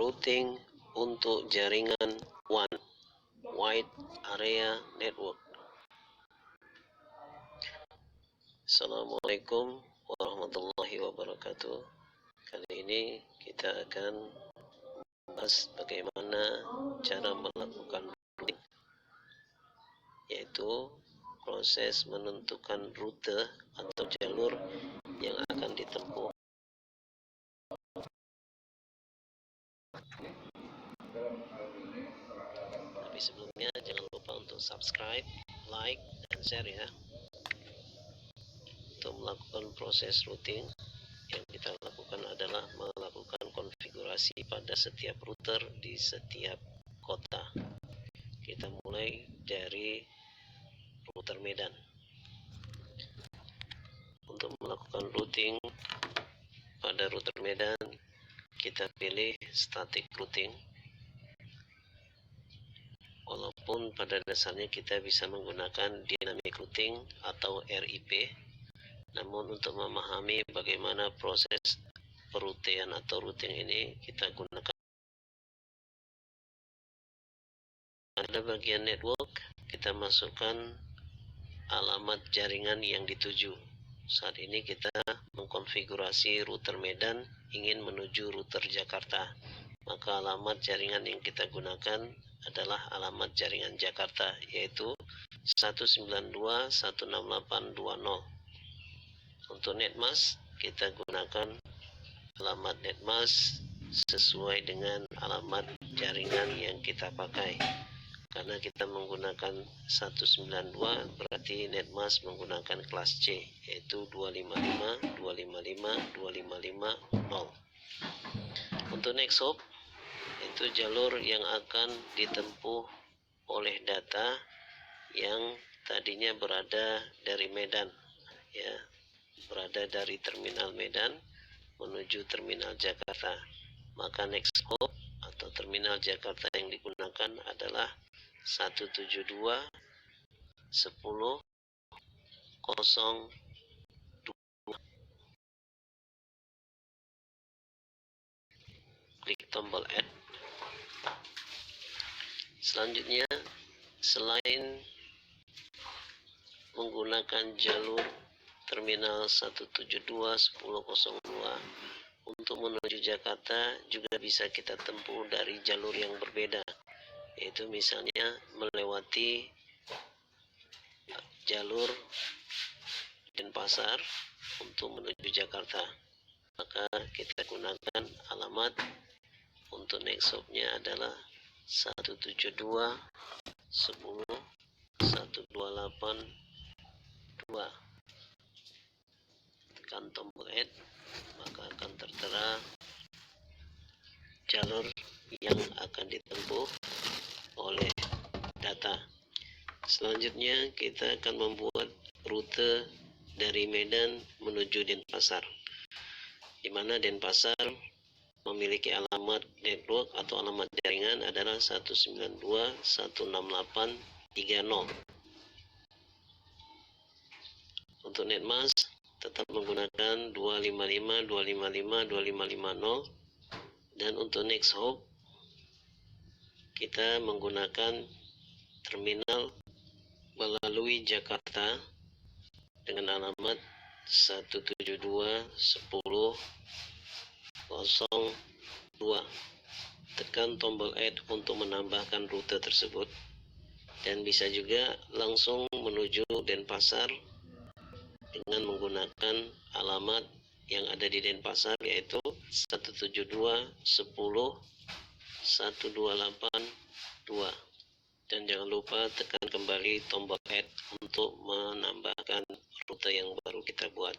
routing untuk jaringan WAN, Wide Area Network. Assalamualaikum warahmatullahi wabarakatuh. Kali ini kita akan membahas bagaimana cara melakukan routing, yaitu proses menentukan rute atau jalur yang akan ditempuh. Tapi sebelumnya jangan lupa untuk subscribe, like, dan share ya. Untuk melakukan proses routing, yang kita lakukan adalah melakukan konfigurasi pada setiap router di setiap kota. Kita mulai dari router Medan. Untuk melakukan routing pada router Medan, kita pilih static routing. Walaupun pada dasarnya kita bisa menggunakan dynamic routing atau RIP, namun untuk memahami bagaimana proses perutian atau routing ini, kita gunakan pada bagian network. Kita masukkan alamat jaringan yang dituju. Saat ini kita mengkonfigurasi router Medan ingin menuju router Jakarta, maka alamat jaringan yang kita gunakan adalah alamat jaringan Jakarta, yaitu 192.168.20. Untuk netmask, kita gunakan alamat netmask sesuai dengan alamat jaringan yang kita pakai. Karena kita menggunakan 192, berarti netmask menggunakan kelas C, yaitu 255.255.255.0. Untuk next hop, itu jalur yang akan ditempuh oleh data yang tadinya berada dari Medan, ya, berada dari terminal Medan menuju terminal Jakarta. Maka next hop atau terminal Jakarta yang digunakan adalah 172.10.02. Klik tombol add. Selanjutnya, selain menggunakan jalur terminal 172.10.02 untuk menuju Jakarta, juga bisa kita tempuh dari jalur yang berbeda, yaitu misalnya melewati jalur Denpasar untuk menuju Jakarta. Maka kita gunakan alamat untuk next hop-nya adalah 172.10.128.2. Tekan tombol add, maka akan tertera jalur yang akan ditempuh oleh data. Selanjutnya kita akan membuat rute dari Medan menuju Denpasar, di mana Denpasar memiliki alamat network atau alamat jaringan adalah 192.168.30. Untuk netmask tetap menggunakan 255.255.255.0, dan untuk next hop kita menggunakan terminal melalui Jakarta dengan alamat 172.10.02. Tekan tombol add untuk menambahkan rute tersebut, dan bisa juga langsung menuju Denpasar dengan menggunakan alamat yang ada di Denpasar, yaitu 172.10.128.2. Dan jangan lupa tekan kembali tombol add untuk menambahkan rute yang baru kita buat.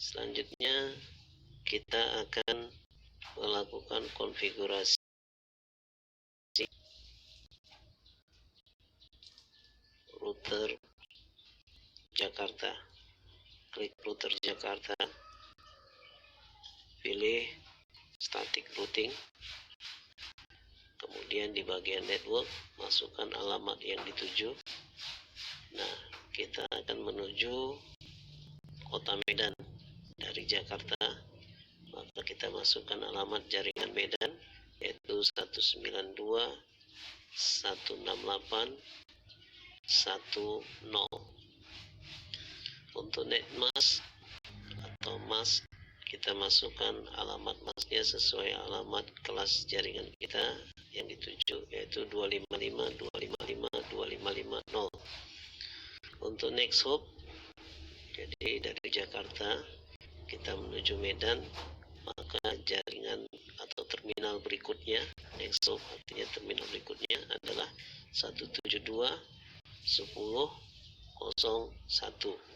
Selanjutnya kita akan melakukan konfigurasi router Jakarta. Klik router Jakarta, pilih static routing, kemudian di bagian network masukkan alamat yang dituju. Nah, kita akan menuju kota Medan dari Jakarta, maka kita masukkan alamat jaringan Medan, yaitu 192.168.10. Untuk NetMask atau mask, kita masukkan alamat masknya sesuai alamat kelas jaringan kita yang dituju, yaitu 255.255.255.0. Untuk next hop, jadi dari Jakarta kita menuju Medan, maka jaringan atau terminal berikutnya, next hop artinya terminal berikutnya adalah 172.10.01.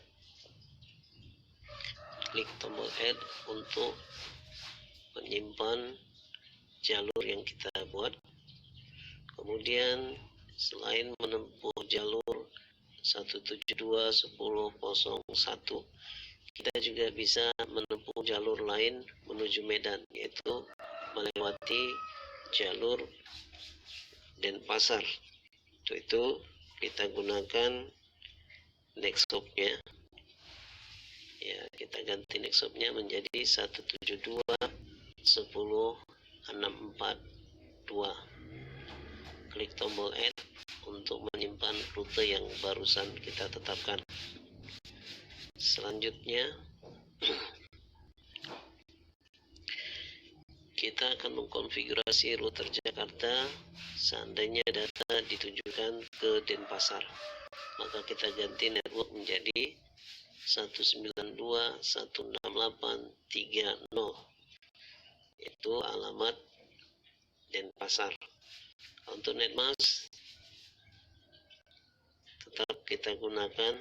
Klik tombol add untuk menyimpan jalur yang kita buat. Kemudian selain menempuh jalur 172.10.01, kita juga bisa menempuh jalur lain menuju Medan, yaitu melewati jalur Denpasar. Untuk itu kita gunakan next hop-nya. Ya, kita ganti next hop-nya menjadi 172.10.642. Klik tombol add untuk menyimpan rute yang barusan kita tetapkan. Selanjutnya kita akan mengkonfigurasi router Jakarta. Seandainya data ditujukan ke Denpasar, maka kita ganti network menjadi 192.168.30, itu alamat Denpasar. Untuk NetMask tetap kita gunakan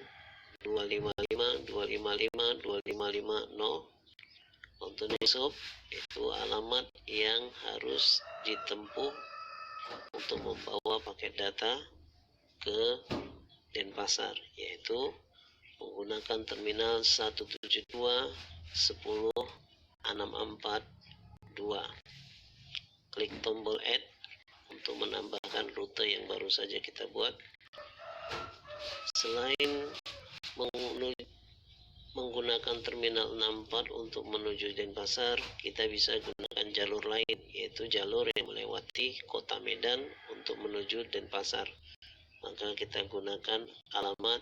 255.255.255.0. Untuk next hop, itu alamat yang harus ditempuh untuk membawa paket data ke Denpasar, yaitu menggunakan terminal 172.10.642. Klik tombol add untuk menambahkan rute yang baru saja kita buat. Selain menggunakan terminal 64 untuk menuju Denpasar, kita bisa gunakan jalur lain, yaitu jalur yang melewati kota Medan untuk menuju Denpasar. Maka kita gunakan alamat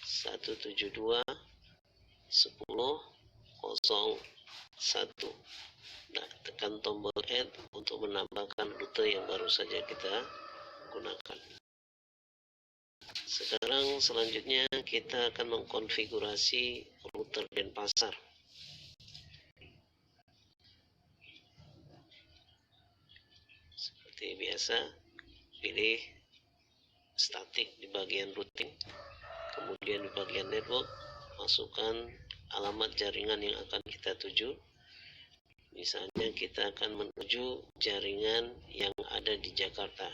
172.10.01. Nah, tekan tombol add untuk menambahkan rute yang baru saja kita gunakan. Sekarang selanjutnya kita akan mengkonfigurasi router Denpasar. Seperti biasa, pilih statik di bagian routing, kemudian di bagian network masukkan alamat jaringan yang akan kita tuju. Misalnya kita akan menuju jaringan yang ada di Jakarta,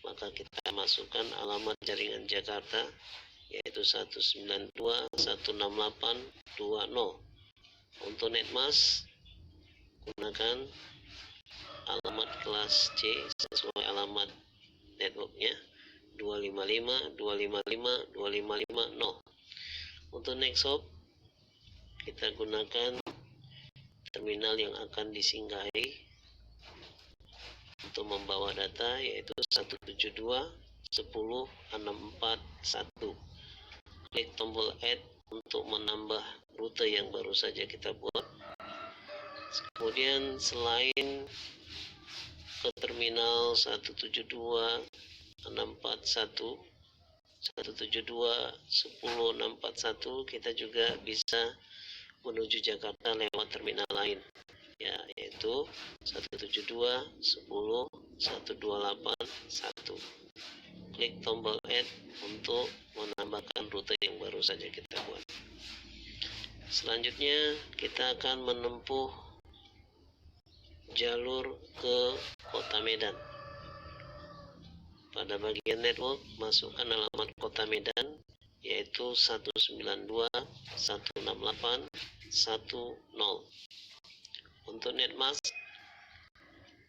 maka kita masukkan alamat jaringan Jakarta, yaitu 192.168.20. Untuk NetMask gunakan alamat kelas C sesuai alamat networknya 255.255.255.0. Untuk next hop kita gunakan terminal yang akan disinggahi untuk membawa data, yaitu 172.10.641. Klik tombol add untuk menambah rute yang baru saja kita buat. Kemudian selain ke terminal 172.10.641, kita juga bisa menuju Jakarta lewat terminal lain, ya, yaitu 172.10.128.1. Klik tombol add untuk menambahkan rute yang baru saja kita buat. Selanjutnya kita akan menempuh jalur ke kota Medan. Pada bagian network masukkan alamat kota Medan, yaitu 192.168.10. Untuk NetMask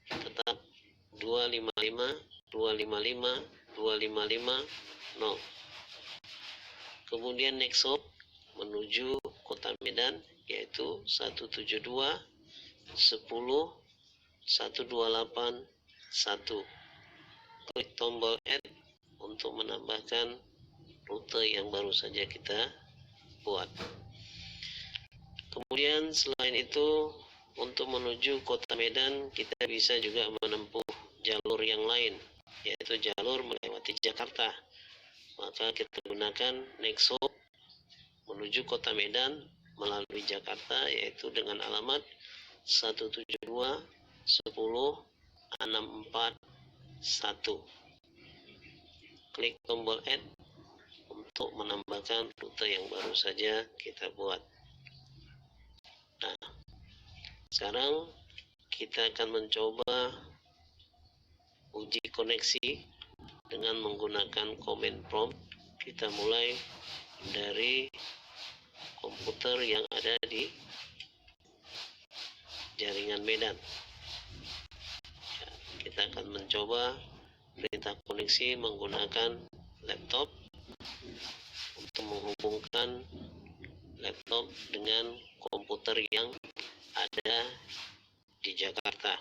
tetap 255.255.255.0. Kemudian next hop menuju kota Medan, yaitu 172 10 128 1. Klik tombol add untuk menambahkan rute yang baru saja kita buat. Kemudian selain itu, untuk menuju Kota Medan kita bisa juga menempuh jalur yang lain, yaitu jalur melewati Jakarta. Maka kita gunakan next hop menuju Kota Medan melalui Jakarta, yaitu dengan alamat 172 10 641. Klik tombol add untuk menambahkan rute yang baru saja kita buat. Nah, sekarang kita akan mencoba uji koneksi dengan menggunakan command prompt. Kita mulai dari komputer yang ada di jaringan Medan. Kita akan mencoba perintah koneksi menggunakan laptop untuk menghubungkan laptop dengan komputer yang ada di Jakarta.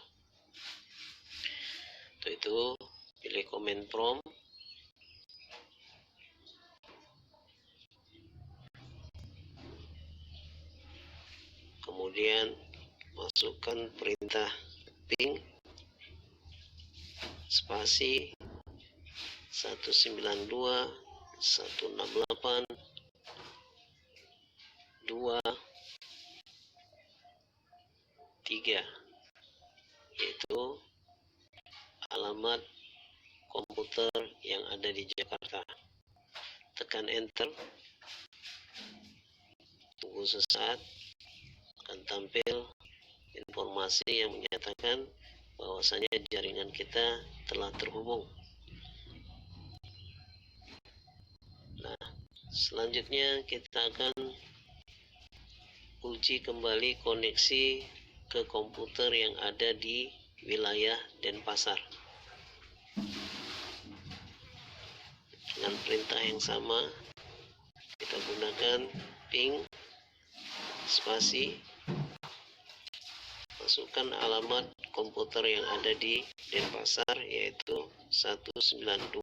Untuk itu pilih command prompt, kemudian masukkan perintah ping spasi 192 168 2 3, yaitu alamat komputer yang ada di Jakarta. Tekan enter, tunggu sesaat, akan tampil informasi yang menyatakan bahwasanya jaringan kita telah terhubung. Nah, selanjutnya kita akan uji kembali koneksi ke komputer yang ada di wilayah Denpasar. Dengan perintah yang sama, kita gunakan ping spasi, masukkan alamat komputer yang ada di Denpasar, yaitu 192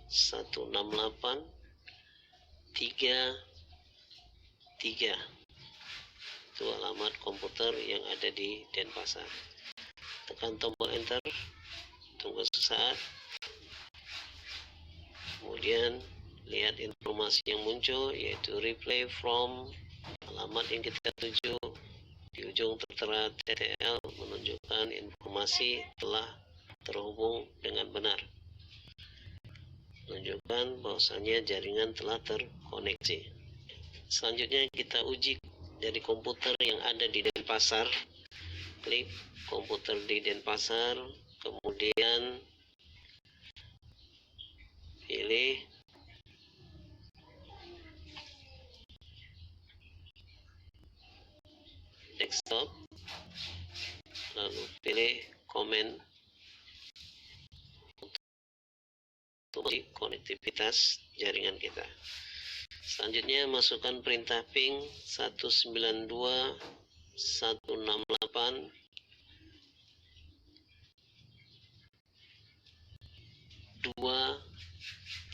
168 33. Itu alamat komputer yang ada di Denpasar. Tekan tombol enter, tunggu sesaat, kemudian lihat informasi yang muncul, yaitu replay from. Alamat yang kita tuju di ujung tertera TTL menunjukkan informasi telah terhubung dengan benar, menunjukkan bahwasanya jaringan telah terkoneksi. Selanjutnya kita uji dari komputer yang ada di Denpasar. Klik komputer di Denpasar, kemudian pilih desktop, lalu pilih command untuk konektivitas jaringan kita. Selanjutnya masukkan perintah ping 192 168 2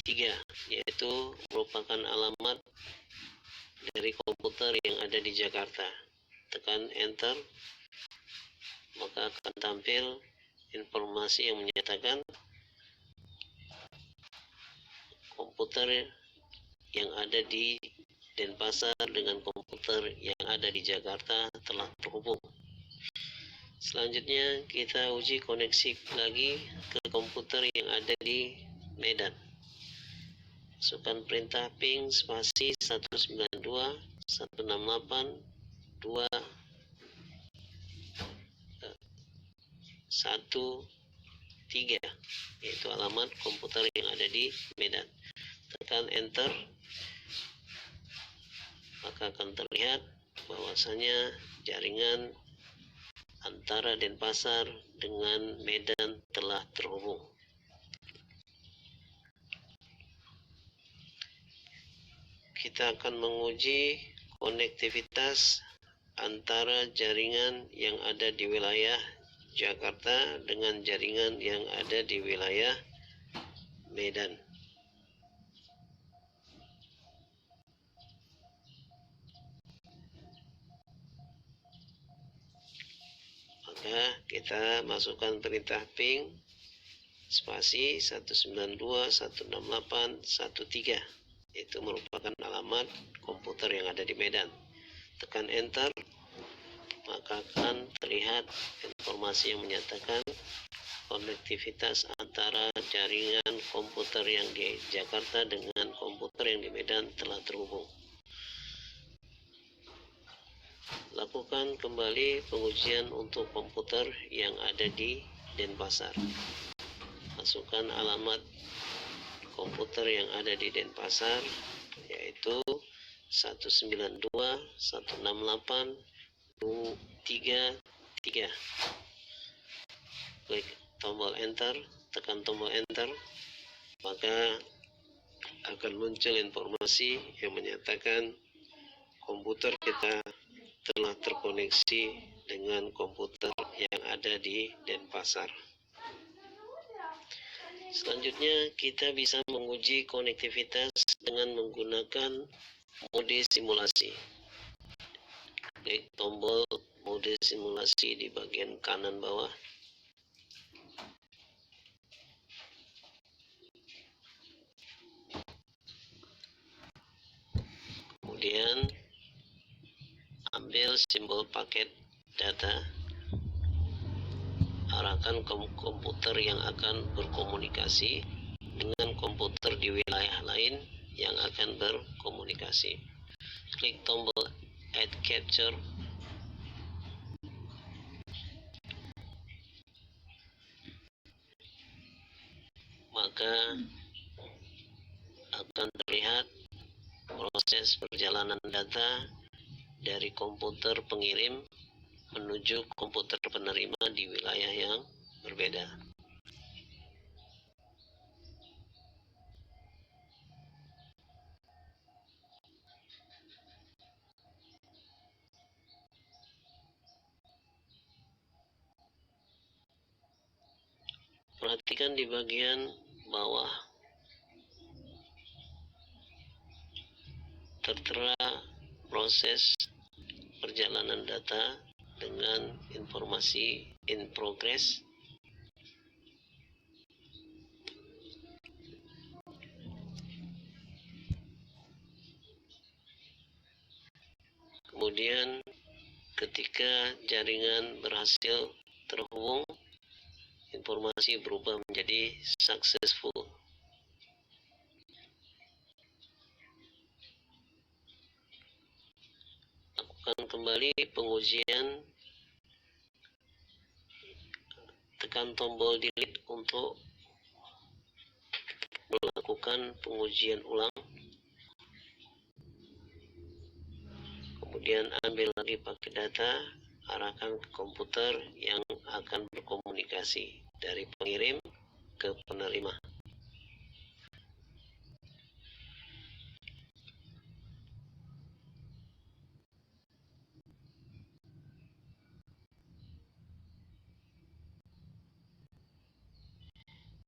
3, yaitu merupakan alamat dari komputer yang ada di Jakarta. Tekan enter, maka akan tampil informasi yang menyatakan komputer yang ada di Denpasar dengan komputer yang ada di Jakarta telah terhubung. Selanjutnya kita uji koneksi lagi ke komputer yang ada di Medan. Masukkan perintah ping spasi 192 168 2 1 3, yaitu alamat komputer yang ada di Medan. Tekan enter, maka akan terlihat bahwasanya jaringan antara Denpasar dengan Medan telah terhubung. Kita akan menguji konektivitas antara jaringan yang ada di wilayah Jakarta dengan jaringan yang ada di wilayah Medan. Maka kita masukkan perintah ping spasi 192.168.1.3. Itu merupakan alamat komputer yang ada di Medan. Tekan enter, maka akan terlihat informasi yang menyatakan konektivitas antara jaringan komputer yang di Jakarta dengan komputer yang di Medan telah terhubung. Lakukan kembali pengujian untuk komputer yang ada di Denpasar. Masukkan alamat komputer yang ada di Denpasar, yaitu 192.168.233. Klik tombol enter, tekan tombol enter, maka akan muncul informasi yang menyatakan komputer kita telah terkoneksi dengan komputer yang ada di Denpasar. Selanjutnya kita bisa menguji konektivitas dengan menggunakan mode simulasi. Klik tombol mode simulasi di bagian kanan bawah. Kemudian ambil simbol paket data, arahkan ke komputer yang akan berkomunikasi dengan komputer di wilayah lain yang akan berkomunikasi. Klik tombol Add Capture. Maka akan terlihat proses perjalanan data dari komputer pengirim menuju komputer penerima di wilayah yang berbeda. Perhatikan di bagian bawah tertera proses perjalanan data dengan informasi in progress. Kemudian ketika jaringan berhasil terhubung, informasi berubah menjadi successful. Lakukan kembali pengujian, tekan tombol delete untuk melakukan pengujian ulang. Kemudian ambil lagi paket data, arahkan ke komputer yang akan berkomunikasi dari pengirim ke penerima.